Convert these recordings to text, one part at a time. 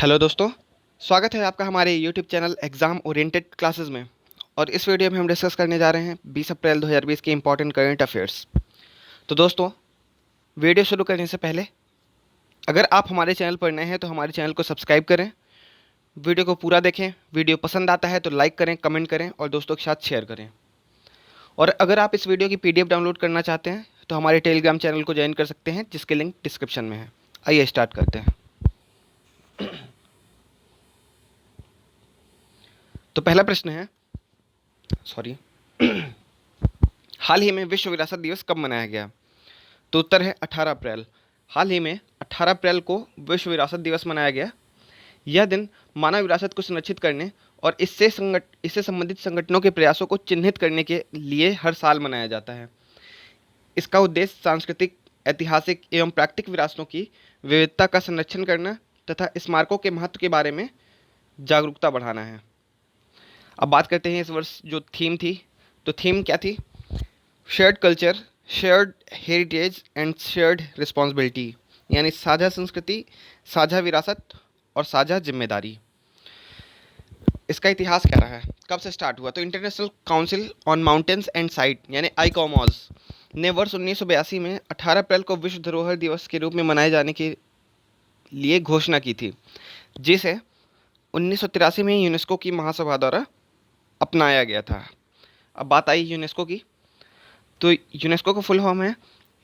Hello दोस्तों, स्वागत है आपका हमारे YouTube channel exam oriented classes में। और इस वीडियो में हम डिस्कस करने जा रहे हैं 20 अप्रैल 2020 के इंपॉर्टेंट करंट अफेयर्स। तो दोस्तों, वीडियो शुरू करने से पहले अगर आप हमारे चैनल पर नए हैं तो हमारे चैनल को सब्सक्राइब करें, वीडियो को पूरा देखें, वीडियो पसंद आता है तो लाइक करें, कमेंट करें और दोस्तों के साथ शेयर करें। और अगर आप इस वीडियो की PDF डाउनलोड करना चाहते हैं तो हमारे टेलीग्राम चैनल को ज्वाइन कर सकते हैं, जिसके लिंक डिस्क्रिप्शन में है। आइए स्टार्ट करते हैं। तो पहला प्रश्न है, सॉरी हाल ही में विश्व विरासत दिवस कब मनाया गया? तो उत्तर है 18 अप्रैल। हाल ही में 18 अप्रैल को विश्व विरासत दिवस मनाया गया। यह दिन मानव विरासत को संरक्षित करने और इससे संबंधित संगठनों के प्रयासों को चिन्हित करने के लिए हर साल मनाया जाता है। इसका उद्देश्य सांस्कृतिक, ऐतिहासिक एवं प्राकृतिक विरासतों की विविधता का संरक्षण करना तथा स्मारकों के महत्व के बारे में जागरूकता बढ़ाना है। अब बात करते हैं इस वर्ष जो थीम थी। तो थीम क्या थी? Shared culture, shared heritage and shared responsibility, यानी साझा संस्कृति, साझा विरासत और साझा जिम्मेदारी। इसका इतिहास क्या रहा है, कब से स्टार्ट हुआ? तो international council on mountains and site यानी आईकॉमॉज ने वर्ष 1982 में 18 अप्रैल को विश्व धरोहर दिवस के रूप में मनाए जाने के लिए घोषणा की थी, जिसे 1983 में यूनेस्को की महासभा द्वारा अपनाया गया था। अब बात आई यूनेस्को की। तो यूनेस्को का फुल फॉर्म है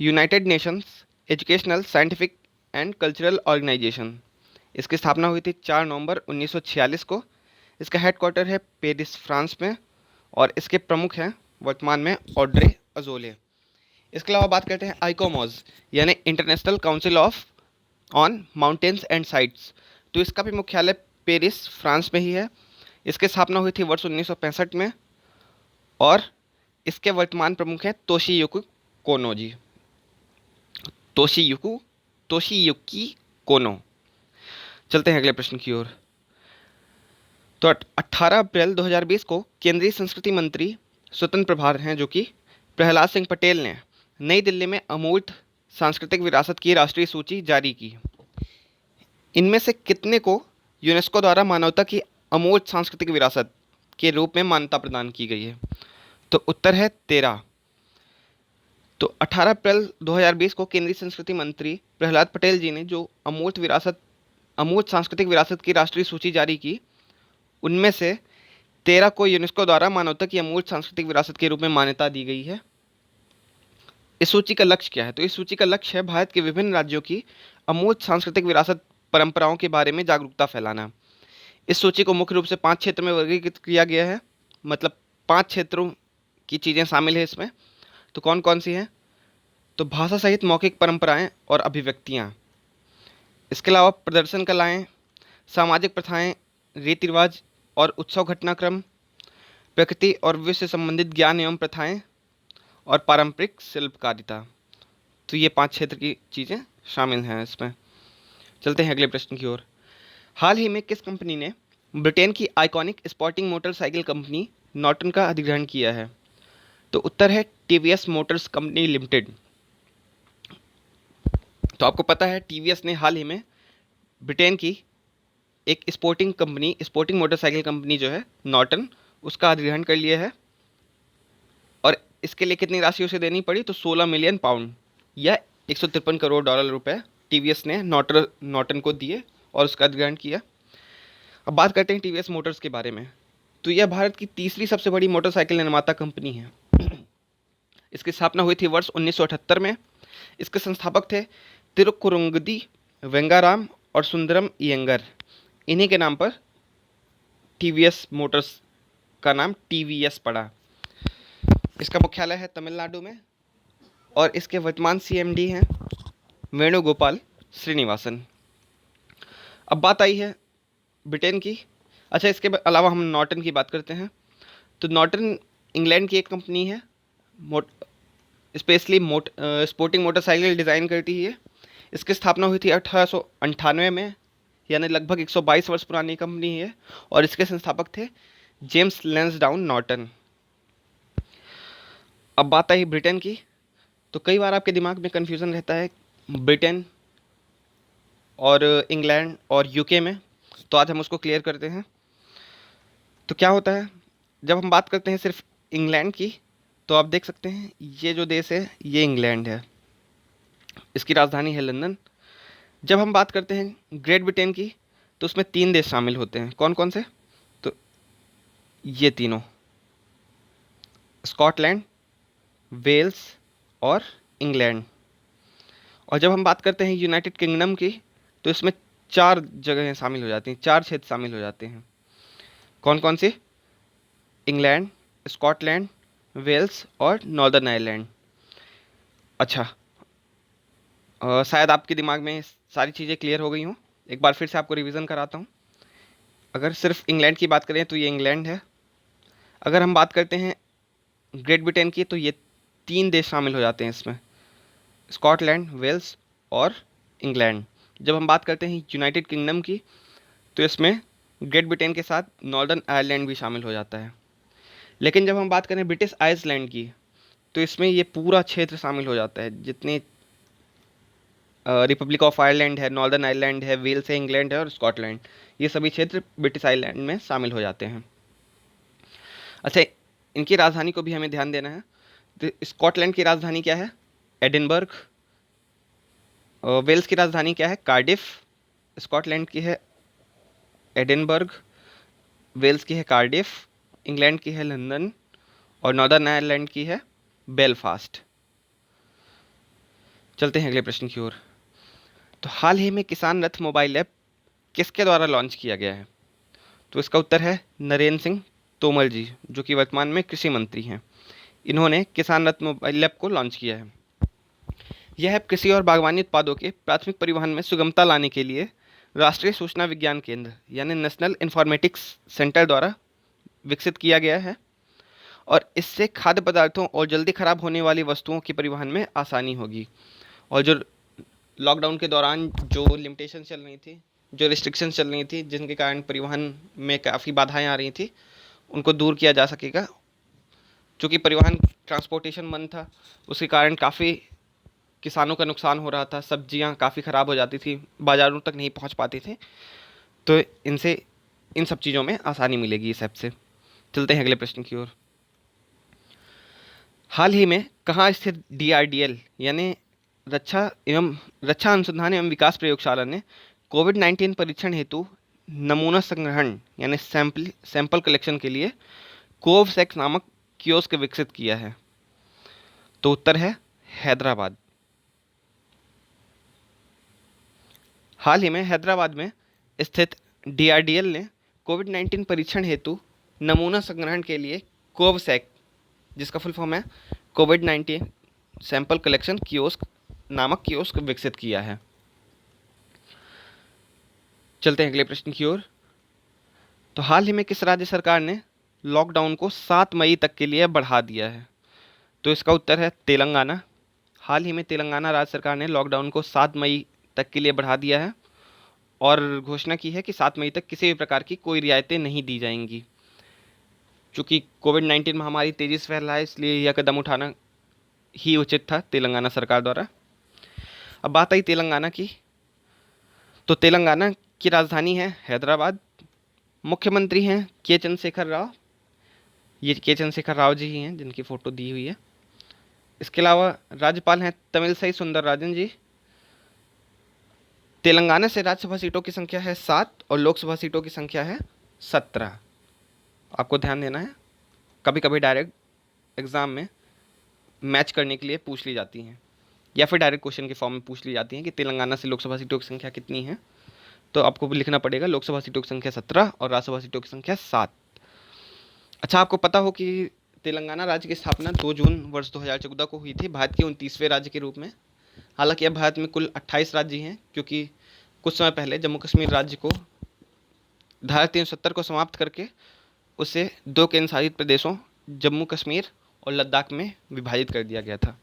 United Nations Educational, Scientific and Cultural Organization. इसकी स्थापना हुई थी 4 नवंबर 1946 को। इसका हेडक्वार्टर है पेरिस, फ्रांस में, और इसके प्रमुख हैं वर्तमान में ऑड्रे अजोले। इसके अलावा बात करते हैं आइकोमोज यानी international council of on mountains and sites. तो इसका भी मुख्यालय पेरिस, फ्रांस में ही है। इसकी स्थापना हुई थी वर्ष 1965 में और इसके वर्तमान प्रमुख हैं तोशियुकी कोनो जी। तोशियुकी कोनो। चलते हैं अगले प्रश्न की ओर। तो 18 अप्रैल 2020 को केंद्रीय संस्कृति मंत्री स्वतंत्र प्रभार हैं जो कि प्रहलाद सिंह पटेल ने नई दिल्ली में अमूर्त सांस्कृतिक विरासत की राष्ट्रीय सूची जारी की। इनमें से कितने को यूनेस्को द्वारा मानवता की अमूर्त सांस्कृतिक विरासत के रूप में मान्यता प्रदान की गई है? तो उत्तर है 13। तो 18 अप्रैल 2020 को केंद्रीय संस्कृति मंत्री प्रहलाद पटेल जी ने जो अमूर्त सांस्कृतिक विरासत की राष्ट्रीय सूची जारी की, उनमें से 13 को यूनेस्को द्वारा मानवता की अमूर्त सांस्कृतिक विरासत के रूप में मान्यता दी गई है। इस सूची का लक्ष्य क्या है? तो इस सूची का लक्ष्य है भारत के विभिन्न राज्यों की अमूर्त सांस्कृतिक विरासत परंपराओं के बारे में जागरूकता फैलाना। इस सूची को मुख्य रूप से 5 क्षेत्र में वर्गीकृत किया गया है, मतलब 5 क्षेत्रों की चीज़ें शामिल है इसमें। तो कौन कौन सी हैं? तो भाषा सहित मौखिक परंपराएं और अभिव्यक्तियां, इसके अलावा प्रदर्शन कलाएं, सामाजिक प्रथाएं, रीति रिवाज और उत्सव घटनाक्रम, प्रकृति और विश्व से संबंधित ज्ञान एवं प्रथाएं और पारंपरिक शिल्पकारिता। तो ये 5 क्षेत्र की चीज़ें शामिल हैं इसमें। चलते हैं अगले प्रश्न की ओर। हाल ही में किस कंपनी ने ब्रिटेन की iconic sporting motorcycle company Norton का अधिग्रहण किया है? तो उत्तर है टीवीएस मोटर्स कंपनी लिमिटेड। तो आपको पता है टीवीएस ने हाल ही में ब्रिटेन की एक स्पोर्टिंग मोटरसाइकिल कंपनी जो है नॉर्टन, उसका अधिग्रहण कर लिया है। और इसके लिए कितनी राशि उसे देनी पड़ी? तो 16 मिलियन पाउंड या 153 करोड़ डॉलर रुपए टीवीएस ने नॉर्टन को दिए और उसका अधिग्रहण किया। अब बात करते हैं टीवीएस मोटर्स के बारे में। तो यह भारत की तीसरी सबसे बड़ी मोटरसाइकिल निर्माता कंपनी है। इसकी स्थापना हुई थी वर्ष 1978 में। इसके संस्थापक थे तिरुकुरुंगदी वेंगाराम और सुंदरम इयंगर। इन्हीं के नाम पर टीवीएस मोटर्स का नाम टीवीएस पड़ा। इसका मुख्यालय है तमिलनाडु में और इसके वर्तमान सीएमडी हैं वेणुगोपाल श्रीनिवासन। अब बात आई है ब्रिटेन की। अच्छा, इसके अलावा हम नॉर्टन की बात करते हैं। तो नॉर्टन इंग्लैंड की एक कंपनी है, स्पेशली स्पोर्टिंग मोटरसाइकिल डिज़ाइन करती है। इसकी स्थापना हुई थी 1898 में, यानी लगभग 122 वर्ष पुरानी कंपनी है और इसके संस्थापक थे जेम्स लैंसडाउन नॉर्टन। अब बात आई ब्रिटेन की। तो कई बार आपके दिमाग में कन्फ्यूज़न रहता है ब्रिटेन और इंग्लैंड और यूके में। तो आज हम उसको क्लियर करते हैं। तो क्या होता है, जब हम बात करते हैं सिर्फ इंग्लैंड की, तो आप देख सकते हैं ये जो देश है ये इंग्लैंड है, इसकी राजधानी है लंदन। जब हम बात करते हैं ग्रेट ब्रिटेन की, तो उसमें 3 देश शामिल होते हैं। कौन कौन से? तो ये तीनों, स्कॉटलैंड, वेल्स और इंग्लैंड। और जब हम बात करते हैं यूनाइटेड किंगडम की, तो इसमें 4 जगहें शामिल हो जाती हैं, 4 क्षेत्र शामिल हो जाते हैं। कौन कौन सी? इंग्लैंड, स्कॉटलैंड, वेल्स और नॉर्दर्न आयरलैंड। अच्छा, शायद आपके दिमाग में सारी चीज़ें क्लियर हो गई हों। एक बार फिर से आपको रिवीजन कराता हूँ। अगर सिर्फ इंग्लैंड की बात करें तो ये इंग्लैंड है। अगर हम बात करते हैं ग्रेट ब्रिटेन की, तो ये 3 देश शामिल हो जाते हैं इसमें, स्कॉटलैंड, वेल्स और इंग्लैंड। जब हम बात करते हैं यूनाइटेड किंगडम की, तो इसमें ग्रेट ब्रिटेन के साथ नॉर्दर्न आयरलैंड भी शामिल हो जाता है। लेकिन जब हम बात करें ब्रिटिश आइसलैंड की, तो इसमें ये पूरा क्षेत्र शामिल हो जाता है, जितने रिपब्लिक ऑफ आयरलैंड है, नॉर्दर्न आयरलैंड है, वेल्स है, इंग्लैंड है और स्कॉटलैंड, ये सभी क्षेत्र ब्रिटिश आइलैंड में शामिल हो जाते हैं। अच्छा, इनकी राजधानी को भी हमें ध्यान देना है। तो स्कॉटलैंड की राजधानी क्या है? एडिनबर्ग। वेल्स की राजधानी क्या है? कार्डिफ। स्कॉटलैंड की है एडिनबर्ग, वेल्स की है कार्डिफ, इंग्लैंड की है लंदन और नॉर्दर्न आयरलैंड की है बेलफास्ट। चलते हैं अगले प्रश्न की ओर। तो हाल ही में किसान रथ मोबाइल ऐप किसके द्वारा लॉन्च किया गया है? तो इसका उत्तर है नरेंद्र सिंह तोमर जी, जो कि वर्तमान में कृषि मंत्री हैं। इन्होंने किसान रथ मोबाइल ऐप को लॉन्च किया है। यह ऐप कृषि और बागवानी उत्पादों के प्राथमिक परिवहन में सुगमता लाने के लिए राष्ट्रीय सूचना विज्ञान केंद्र यानी नेशनल इंफॉर्मेटिक्स सेंटर द्वारा विकसित किया गया है, और इससे खाद्य पदार्थों और जल्दी खराब होने वाली वस्तुओं के परिवहन में आसानी होगी। और जो लॉकडाउन के दौरान जो लिमिटेशन चल रही थी, जो रिस्ट्रिक्शन चल रही थी, जिनके कारण परिवहन में काफ़ी बाधाएं आ रही थी, उनको दूर किया जा सकेगा। चूँकि परिवहन ट्रांसपोर्टेशन बंद था, उसके कारण काफ़ी किसानों का नुकसान हो रहा था, सब्जियां काफ़ी ख़राब हो जाती थी, बाज़ारों तक नहीं पहुंच पाती थी। तो इनसे इन सब चीज़ों में आसानी मिलेगी इस ऐप से। चलते हैं अगले प्रश्न की ओर। हाल ही में कहाँ स्थित DRDL यानी रक्षा अनुसंधान एवं विकास प्रयोगशाला ने कोविड-19 परीक्षण हेतु नमूना संग्रहण यानी सैंपल कलेक्शन के लिए कोवसैक्स नामक कियोस्क विकसित किया है? तो उत्तर है हैदराबाद। हाल ही में हैदराबाद में स्थित DRDL ने कोविड-19 परीक्षण हेतु नमूना संग्रहण के लिए कोवसैक, जिसका फुल फॉर्म है कोविड-19 सैंपल कलेक्शन कियोस्क नामक कियोस्क विकसित किया है। चलते हैं अगले प्रश्न की ओर। तो हाल ही में किस राज्य सरकार ने लॉकडाउन को 7 मई तक के लिए बढ़ा दिया है? तो इसका उत्तर है तेलंगाना। हाल ही में तेलंगाना राज्य सरकार ने लॉकडाउन को 7 मई तक के लिए बढ़ा दिया है और घोषणा की है कि 7 मई तक किसी भी प्रकार की कोई रियायतें नहीं दी जाएंगी। चूँकि कोविड-19 महामारी तेज़ी से फैल रहा है, इसलिए यह कदम उठाना ही उचित था तेलंगाना सरकार द्वारा। अब बात आई तेलंगाना की, तो तेलंगाना की राजधानी है हैदराबाद। मुख्यमंत्री हैं के चंद्रशेखर राव, ये के चंद्रशेखर राव जी ही हैं जिनकी फ़ोटो दी हुई है। इसके अलावा राज्यपाल हैं तमिलसाई सुंदरराजन जी। तेलंगाना से राज्यसभा सीटों की संख्या है 7 और लोकसभा सीटों की संख्या है 17। आपको ध्यान देना है, कभी कभी डायरेक्ट एग्ज़ाम में मैच करने के लिए पूछ ली जाती हैं, या फिर डायरेक्ट क्वेश्चन के फॉर्म में पूछ ली जाती हैं कि तेलंगाना से लोकसभा सीटों की संख्या कितनी है। तो आपको भी लिखना पड़ेगा लोकसभा सीटों की संख्या 17 और राज्यसभा सीटों की संख्या 7। अच्छा, आपको पता हो कि तेलंगाना राज्य की स्थापना 2 जून वर्ष 2014 को हुई थी, भारत के 29वें राज्य के रूप में। हालांकि अब भारत में कुल 28 राज्य हैं, क्योंकि कुछ समय पहले जम्मू कश्मीर राज्य को धारा 370 को समाप्त करके उसे 2 केंद्र शासित प्रदेशों जम्मू कश्मीर और लद्दाख में विभाजित कर दिया गया था।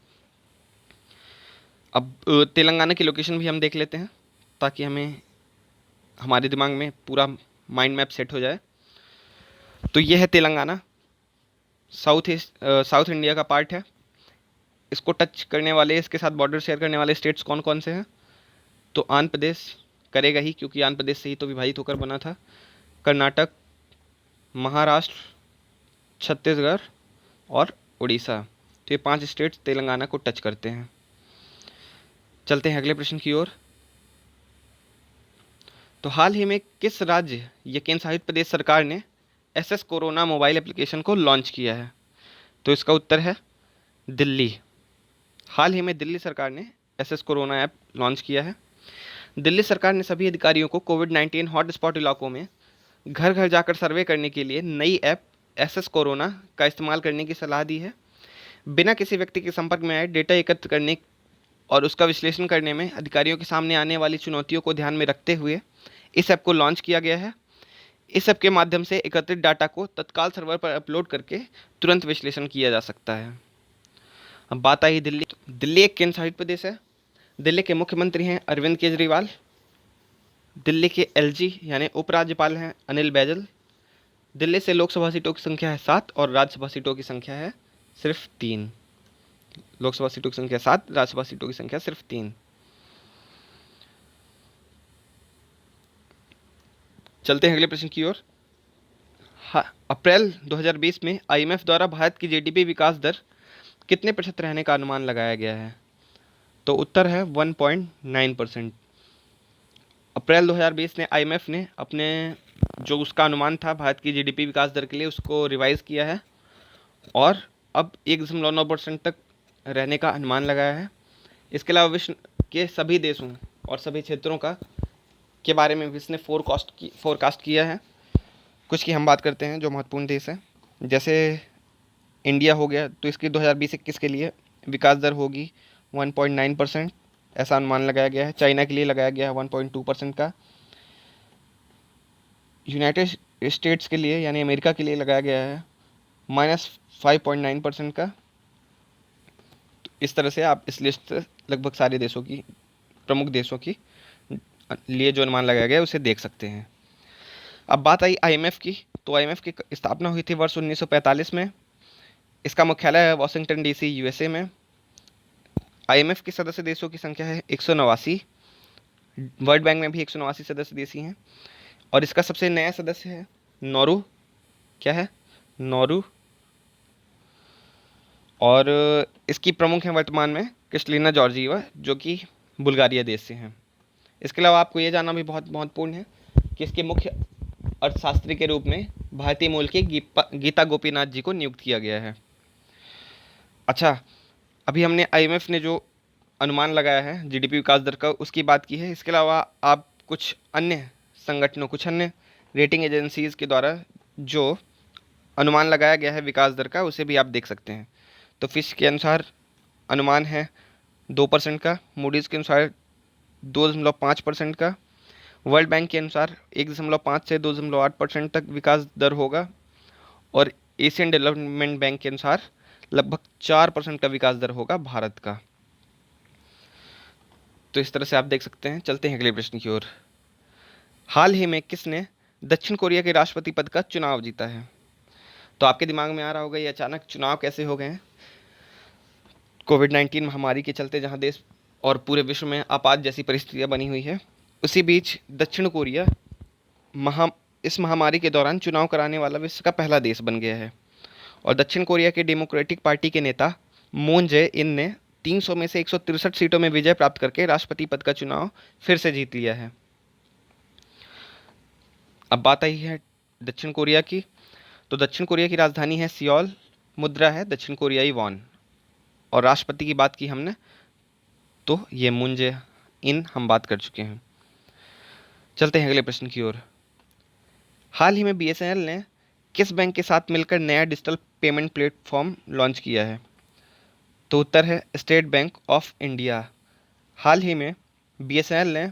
अब तेलंगाना की लोकेशन भी हम देख लेते हैं, ताकि हमें हमारे दिमाग में पूरा माइंड मैप सेट हो जाए। तो ये है तेलंगाना, साउथ इंडिया का पार्ट है। इसको टच करने वाले, इसके साथ बॉर्डर शेयर करने वाले स्टेट्स कौन कौन से हैं? तो आंध्र प्रदेश, करेगा ही, क्योंकि आंध्र प्रदेश से ही तो विभाजित होकर बना था। कर्नाटक, महाराष्ट्र, छत्तीसगढ़ और उड़ीसा, तो ये 5 स्टेट्स तेलंगाना को टच करते हैं। चलते हैं अगले प्रश्न की ओर। तो हाल ही में किस राज्य या केंद्र शासित प्रदेश सरकार ने एसएस कोरोना मोबाइल एप्लीकेशन को लॉन्च किया है? तो इसका उत्तर है दिल्ली। हाल ही में दिल्ली सरकार ने एसएस कोरोना ऐप लॉन्च किया है। दिल्ली सरकार ने सभी अधिकारियों को कोविड-19 हॉटस्पॉट इलाकों में घर घर जाकर सर्वे करने के लिए नई ऐप एसएस कोरोना का इस्तेमाल करने की सलाह दी है। बिना किसी व्यक्ति के संपर्क में आए डेटा एकत्र करने और उसका विश्लेषण करने में अधिकारियों के सामने आने वाली चुनौतियों को ध्यान में रखते हुए इस ऐप को लॉन्च किया गया है। इस ऐप के माध्यम से एकत्रित डाटा को तत्काल सर्वर पर अपलोड करके तुरंत विश्लेषण किया जा सकता है। अब बात आई दिल्ली। दिल्ली एक केंद्र शासित प्रदेश है। दिल्ली के मुख्यमंत्री हैं अरविंद केजरीवाल। दिल्ली के एलजी यानी उपराज्यपाल हैं अनिल बैजल। दिल्ली से लोकसभा सीटों की संख्या है 7 और राज्यसभा सीटों की संख्या है सिर्फ 3। लोकसभा सीटों की संख्या 7, राज्यसभा सीटों की संख्या सिर्फ 3। चलते हैं अगले प्रश्न की ओर। अप्रैल 2020 में आईएमएफ द्वारा भारत की जीडीपी विकास दर कितने प्रतिशत रहने का अनुमान लगाया गया है? तो उत्तर है 1.9%। अप्रैल 2020 में आईएमएफ ने अपने जो उसका अनुमान था भारत की जीडीपी विकास दर के लिए उसको रिवाइज किया है और अब 1.9% तक रहने का अनुमान लगाया है। इसके अलावा विश्व के सभी देशों और सभी क्षेत्रों के बारे में विश्व ने फोरकास्ट किया है। कुछ की हम बात करते हैं जो महत्वपूर्ण देश हैं। जैसे इंडिया हो गया, तो इसकी 2020-21 के लिए विकास दर होगी 1.9%, ऐसा अनुमान लगाया गया है। चाइना के लिए लगाया गया है 1.2% का। यूनाइटेड स्टेट्स के लिए यानी अमेरिका के लिए लगाया गया है -5.9% का। तो इस तरह से आप इस लिस्ट से लगभग सारे देशों की, प्रमुख देशों की लिए जो अनुमान लगाया गया है उसे देख सकते हैं। अब बात आई आईएमएफ की। तो आईएमएफ की स्थापना हुई थी वर्ष 1945 में। इसका मुख्यालय है वाशिंगटन डीसी यूएसए में। आईएमएफ के सदस्य देशों की संख्या है 189। वर्ल्ड बैंक में भी 189 सदस्य देश हैं। और इसका सबसे नया सदस्य है नौरू। क्या है? नौरू। और इसकी प्रमुख हैं वर्तमान में क्रिस्टलिना जॉर्जिएवा, जो कि बुल्गारिया देश से हैं। इसके अलावा आपको ये जानना भी बहुत महत्वपूर्ण है कि इसके मुख्य अर्थशास्त्री के रूप में भारतीय मूल के गीता गोपीनाथ जी को नियुक्त किया गया है। अच्छा, अभी हमने आईएमएफ ने जो अनुमान लगाया है जीडीपी विकास दर का उसकी बात की है। इसके अलावा आप कुछ अन्य संगठनों, कुछ अन्य रेटिंग एजेंसीज़ के द्वारा जो अनुमान लगाया गया है विकास दर का उसे भी आप देख सकते हैं। तो फिश के अनुसार अनुमान है 2% का, मूडीज़ के अनुसार 2.5% का, वर्ल्ड बैंक के अनुसार 1.5 से 2.8% तक विकास दर होगा और एशियन डेवलपमेंट बैंक के अनुसार लगभग 4% का विकास दर होगा भारत का। तो इस तरह से आप देख सकते हैं। चलते हैं अगले प्रश्न की ओर। हाल ही में किसने दक्षिण कोरिया के राष्ट्रपति पद का चुनाव जीता है? तो आपके दिमाग में आ रहा होगा ये अचानक चुनाव कैसे हो गए हैं। कोविड-19 महामारी के चलते जहां देश और पूरे विश्व में आपात जैसी परिस्थितियां बनी हुई है, उसी बीच दक्षिण कोरिया इस महामारी के दौरान चुनाव कराने वाला विश्व का पहला देश बन गया है। और दक्षिण कोरिया के डेमोक्रेटिक पार्टी के नेता मून जे इन ने 300 में से 163 सीटों में विजय प्राप्त करके राष्ट्रपति पद का चुनाव फिर से जीत लिया है। अब बात आई है दक्षिण कोरिया की। तो दक्षिण कोरिया की राजधानी है सियोल, मुद्रा है दक्षिण कोरियाई वॉन। और राष्ट्रपति की बात की हमने, तो ये मून जे इन हम बात कर चुके हैं। चलते हैं अगले प्रश्न की ओर। हाल ही में बीएसएनएल ने किस बैंक के साथ मिलकर नया डिजिटल पेमेंट प्लेटफॉर्म लॉन्च किया है? तो उत्तर है स्टेट बैंक ऑफ इंडिया। हाल ही में बीएसएनएल ने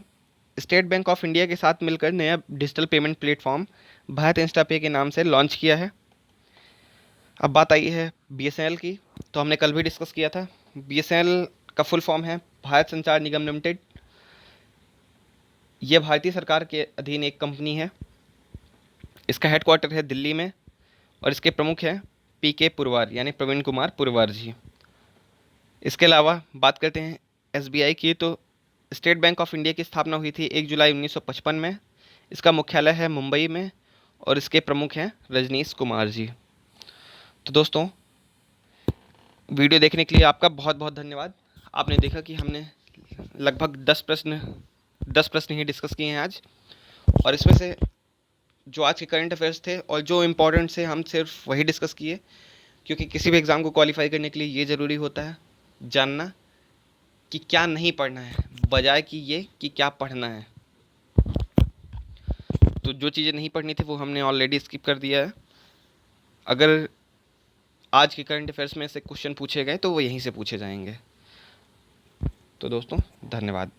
स्टेट बैंक ऑफ इंडिया के साथ मिलकर नया डिजिटल पेमेंट प्लेटफॉर्म भारत इंस्टापे के नाम से लॉन्च किया है। अब बात आई है बीएसएनएल की। तो हमने कल भी डिस्कस किया था। बीएसएनएल का फुल फॉर्म है भारत संचार निगम लिमिटेड। यह भारतीय सरकार के अधीन एक कंपनी है। इसका हेडक्वार्टर है दिल्ली में और इसके प्रमुख हैं पीके पुरवार यानी प्रवीण कुमार पुरवार जी। इसके अलावा बात करते हैं एसबीआई की। तो स्टेट बैंक ऑफ इंडिया की स्थापना हुई थी 1 जुलाई 1955 में। इसका मुख्यालय है मुंबई में और इसके प्रमुख हैं रजनीश कुमार जी। तो दोस्तों, वीडियो देखने के लिए आपका बहुत बहुत धन्यवाद। आपने देखा कि हमने लगभग 10 प्रश्न ही डिस्कस किए हैं आज, और इसमें से जो आज के करंट अफेयर्स थे और जो इम्पोर्टेंट से हम सिर्फ वही डिस्कस किए, क्योंकि किसी भी एग्ज़ाम को क्वालिफाई करने के लिए ये ज़रूरी होता है जानना कि क्या नहीं पढ़ना है, बजाय कि ये कि क्या पढ़ना है। तो जो चीज़ें नहीं पढ़नी थी वो हमने ऑलरेडी स्किप कर दिया है। अगर आज के करंट अफेयर्स में से क्वेश्चन पूछे गए तो वो यहीं से पूछे जाएंगे। तो दोस्तों, धन्यवाद।